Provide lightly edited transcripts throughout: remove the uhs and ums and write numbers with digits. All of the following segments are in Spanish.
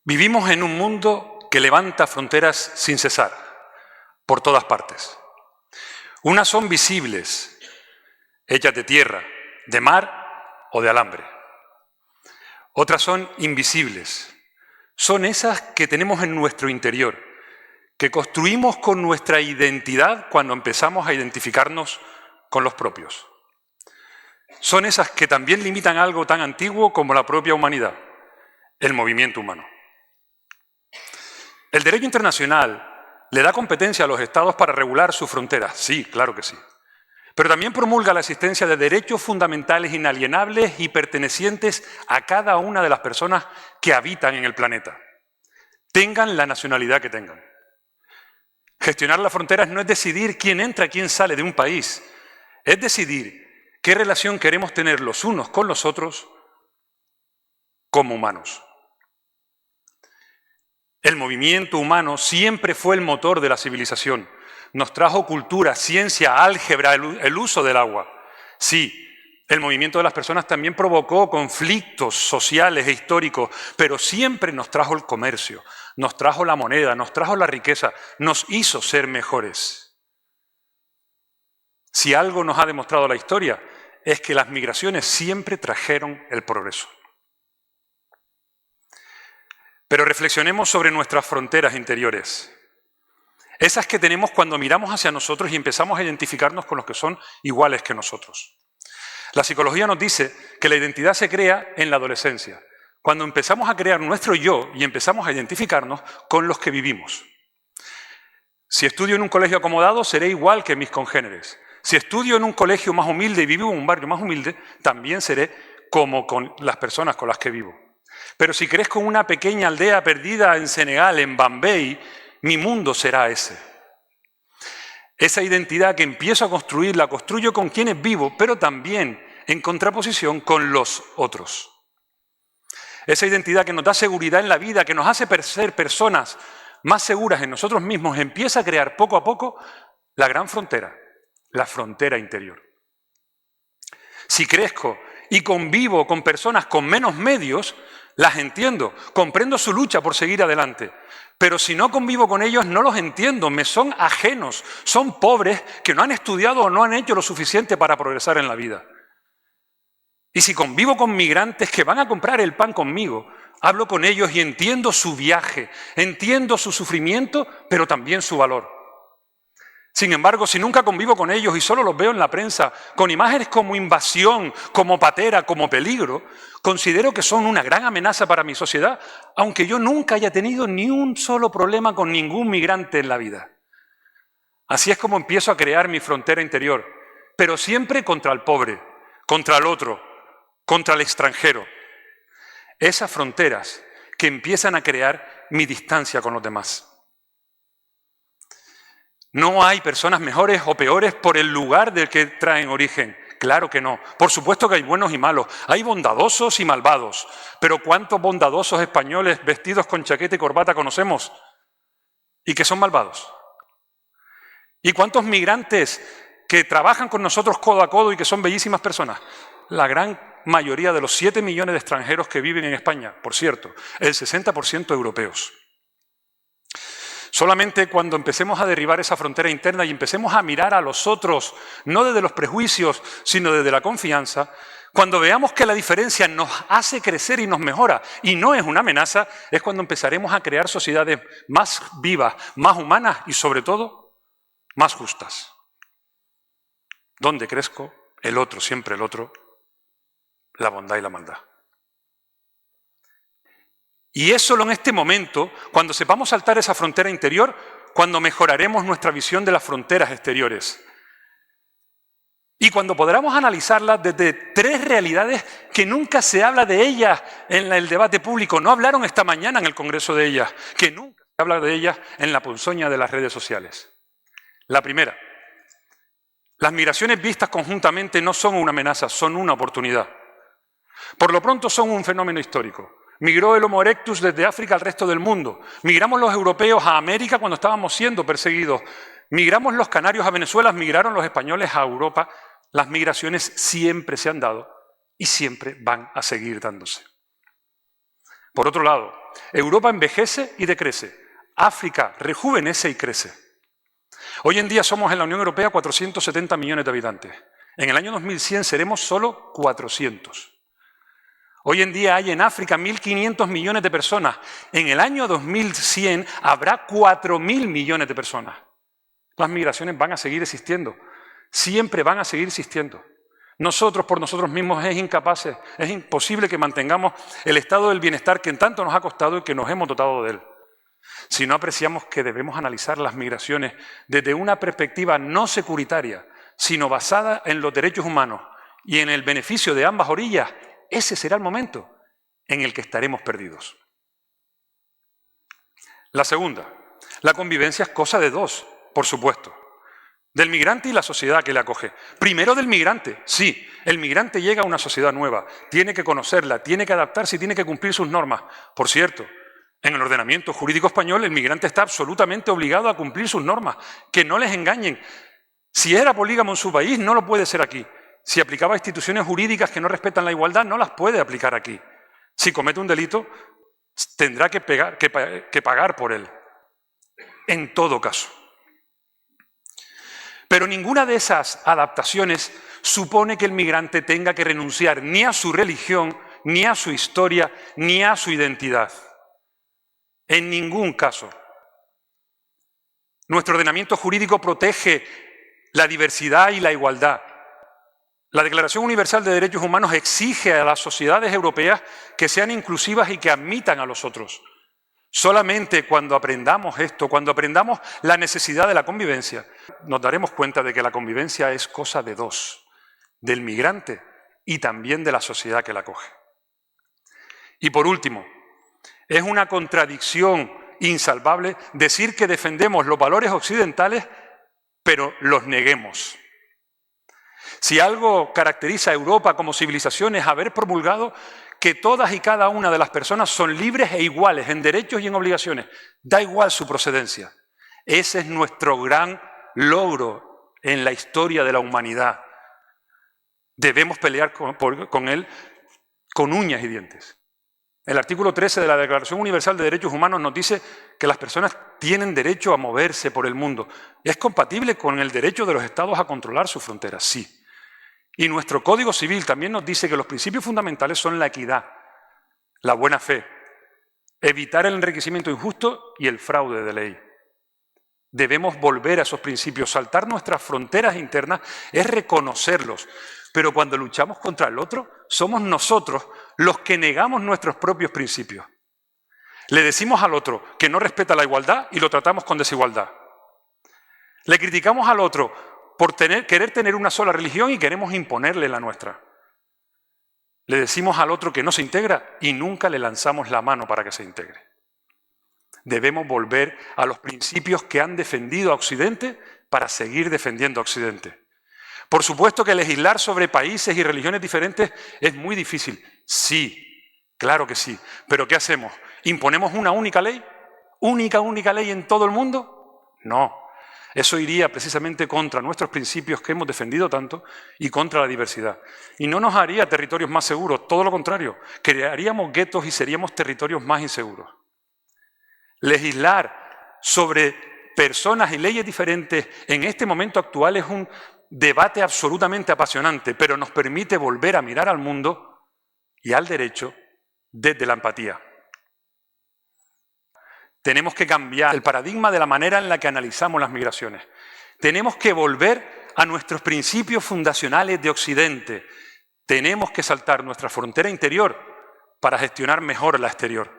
Vivimos en un mundo que levanta fronteras sin cesar, por todas partes. Unas son visibles, hechas de tierra, de mar o de alambre. Otras son invisibles. Son esas que tenemos en nuestro interior, que construimos con nuestra identidad cuando empezamos a identificarnos con los propios. Son esas que también limitan algo tan antiguo como la propia humanidad, el movimiento humano. El derecho internacional le da competencia a los Estados para regular sus fronteras, sí, claro que sí. Pero también promulga la existencia de derechos fundamentales inalienables y pertenecientes a cada una de las personas que habitan en el planeta, tengan la nacionalidad que tengan. Gestionar las fronteras no es decidir quién entra, quién sale de un país, es decidir qué relación queremos tener los unos con los otros como humanos. El movimiento humano siempre fue el motor de la civilización. Nos trajo cultura, ciencia, álgebra, el uso del agua. Sí, el movimiento de las personas también provocó conflictos sociales e históricos, pero siempre nos trajo el comercio, nos trajo la moneda, nos trajo la riqueza, nos hizo ser mejores. Si algo nos ha demostrado la historia, es que las migraciones siempre trajeron el progreso. Pero reflexionemos sobre nuestras fronteras interiores. Esas que tenemos cuando miramos hacia nosotros y empezamos a identificarnos con los que son iguales que nosotros. La psicología nos dice que la identidad se crea en la adolescencia, cuando empezamos a crear nuestro yo y empezamos a identificarnos con los que vivimos. Si estudio en un colegio acomodado, seré igual que mis congéneres. Si estudio en un colegio más humilde y vivo en un barrio más humilde, también seré como con las personas con las que vivo. Pero si crezco en una pequeña aldea perdida en Senegal, en Bombay, mi mundo será ese. Esa identidad que empiezo a construir, la construyo con quienes vivo, pero también en contraposición con los otros. Esa identidad que nos da seguridad en la vida, que nos hace ser personas más seguras en nosotros mismos, empieza a crear poco a poco la gran frontera, la frontera interior. Si crezco y convivo con personas con menos medios, las entiendo, comprendo su lucha por seguir adelante. Pero si no convivo con ellos, no los entiendo, me son ajenos, son pobres que no han estudiado o no han hecho lo suficiente para progresar en la vida. Y si convivo con migrantes que van a comprar el pan conmigo, hablo con ellos y entiendo su viaje, entiendo su sufrimiento, pero también su valor. Sin embargo, si nunca convivo con ellos y solo los veo en la prensa, con imágenes como invasión, como patera, como peligro, considero que son una gran amenaza para mi sociedad, aunque yo nunca haya tenido ni un solo problema con ningún migrante en la vida. Así es como empiezo a crear mi frontera interior, pero siempre contra el pobre, contra el otro, contra el extranjero. Esas fronteras que empiezan a crear mi distancia con los demás. No hay personas mejores o peores por el lugar del que traen origen. Claro que no. Por supuesto que hay buenos y malos. Hay bondadosos y malvados. Pero ¿cuántos bondadosos españoles vestidos con chaqueta y corbata conocemos? ¿Y que son malvados? ¿Y cuántos migrantes que trabajan con nosotros codo a codo y que son bellísimas personas? La gran mayoría de los 7 millones de extranjeros que viven en España, por cierto, el 60% europeos. Solamente cuando empecemos a derribar esa frontera interna y empecemos a mirar a los otros, no desde los prejuicios, sino desde la confianza, cuando veamos que la diferencia nos hace crecer y nos mejora y no es una amenaza, es cuando empezaremos a crear sociedades más vivas, más humanas y sobre todo, más justas. ¿Dónde crezco? El otro, siempre el otro, la bondad y la maldad. Y es solo en este momento, cuando sepamos saltar esa frontera interior, cuando mejoraremos nuestra visión de las fronteras exteriores. Y cuando podamos analizarlas desde 3 realidades que nunca se habla de ellas en el debate público. No hablaron esta mañana en el Congreso de ellas, que nunca se habla de ellas en la ponzoña de las redes sociales. La primera, las migraciones vistas conjuntamente no son una amenaza, son una oportunidad. Por lo pronto son un fenómeno histórico. Migró el Homo erectus desde África al resto del mundo. Migramos los europeos a América cuando estábamos siendo perseguidos. Migramos los canarios a Venezuela, migraron los españoles a Europa. Las migraciones siempre se han dado y siempre van a seguir dándose. Por otro lado, Europa envejece y decrece. África rejuvenece y crece. Hoy en día somos en la Unión Europea 470 millones de habitantes. En el año 2100 seremos solo 400. Hoy en día hay en África 1.500 millones de personas. En el año 2100 habrá 4.000 millones de personas. Las migraciones van a seguir existiendo. Siempre van a seguir existiendo. Nosotros por nosotros mismos es imposible que mantengamos el estado del bienestar que en tanto nos ha costado y que nos hemos dotado de él. Si no apreciamos que debemos analizar las migraciones desde una perspectiva no securitaria, sino basada en los derechos humanos y en el beneficio de ambas orillas, ese será el momento en el que estaremos perdidos. La segunda, la convivencia es cosa de dos, por supuesto. Del migrante y la sociedad que le acoge. Primero del migrante, sí, el migrante llega a una sociedad nueva, tiene que conocerla, tiene que adaptarse y tiene que cumplir sus normas. Por cierto, en el ordenamiento jurídico español el migrante está absolutamente obligado a cumplir sus normas, que no les engañen. Si era polígamo en su país, no lo puede ser aquí. Si aplicaba instituciones jurídicas que no respetan la igualdad, no las puede aplicar aquí. Si comete un delito, tendrá que pagar por él. En todo caso. Pero ninguna de esas adaptaciones supone que el migrante tenga que renunciar ni a su religión, ni a su historia, ni a su identidad. En ningún caso. Nuestro ordenamiento jurídico protege la diversidad y la igualdad. La Declaración Universal de Derechos Humanos exige a las sociedades europeas que sean inclusivas y que admitan a los otros. Solamente cuando aprendamos esto, cuando aprendamos la necesidad de la convivencia, nos daremos cuenta de que la convivencia es cosa de dos, del migrante y también de la sociedad que la acoge. Y por último, es una contradicción insalvable decir que defendemos los valores occidentales, pero los neguemos. Si algo caracteriza a Europa como civilización es haber promulgado que todas y cada una de las personas son libres e iguales en derechos y en obligaciones. Da igual su procedencia. Ese es nuestro gran logro en la historia de la humanidad. Debemos pelear con él con uñas y dientes. El artículo 13 de la Declaración Universal de Derechos Humanos nos dice que las personas tienen derecho a moverse por el mundo. ¿Es compatible con el derecho de los Estados a controlar sus fronteras? Sí. Y nuestro Código Civil también nos dice que los principios fundamentales son la equidad, la buena fe, evitar el enriquecimiento injusto y el fraude de ley. Debemos volver a esos principios. Saltar nuestras fronteras internas es reconocerlos. Pero cuando luchamos contra el otro, somos nosotros los que negamos nuestros propios principios. Le decimos al otro que no respeta la igualdad y lo tratamos con desigualdad. Le criticamos al otro por querer tener una sola religión y queremos imponerle la nuestra. Le decimos al otro que no se integra y nunca le lanzamos la mano para que se integre. Debemos volver a los principios que han defendido a Occidente para seguir defendiendo a Occidente. Por supuesto que legislar sobre países y religiones diferentes es muy difícil. Sí, claro que sí. ¿Pero qué hacemos? ¿Imponemos una única ley? ¿Única ley en todo el mundo? No. Eso iría precisamente contra nuestros principios que hemos defendido tanto y contra la diversidad. Y no nos haría territorios más seguros, todo lo contrario. Crearíamos guetos y seríamos territorios más inseguros. Legislar sobre personas y leyes diferentes en este momento actual es un debate absolutamente apasionante, pero nos permite volver a mirar al mundo y al derecho desde la empatía. Tenemos que cambiar el paradigma de la manera en la que analizamos las migraciones. Tenemos que volver a nuestros principios fundacionales de Occidente. Tenemos que saltar nuestra frontera interior para gestionar mejor la exterior.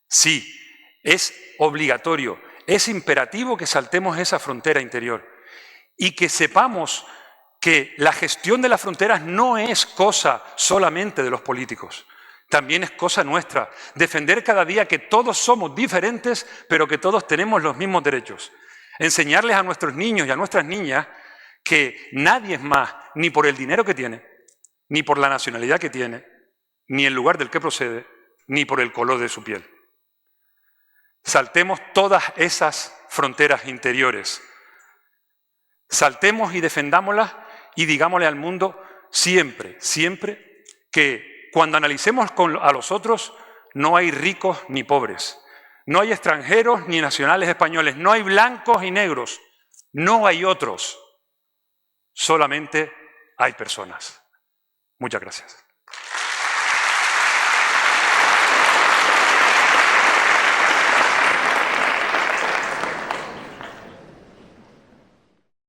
Sí, es obligatorio, es imperativo que saltemos esa frontera interior y que sepamos que la gestión de las fronteras no es cosa solamente de los políticos. También es cosa nuestra, defender cada día que todos somos diferentes, pero que todos tenemos los mismos derechos. Enseñarles a nuestros niños y a nuestras niñas que nadie es más, ni por el dinero que tiene, ni por la nacionalidad que tiene, ni el lugar del que procede, ni por el color de su piel. Saltemos todas esas fronteras interiores. Saltemos y defendámoslas y digámosle al mundo siempre, siempre que cuando analicemos a los otros, no hay ricos ni pobres, no hay extranjeros ni nacionales españoles, no hay blancos y negros, no hay otros, solamente hay personas. Muchas gracias.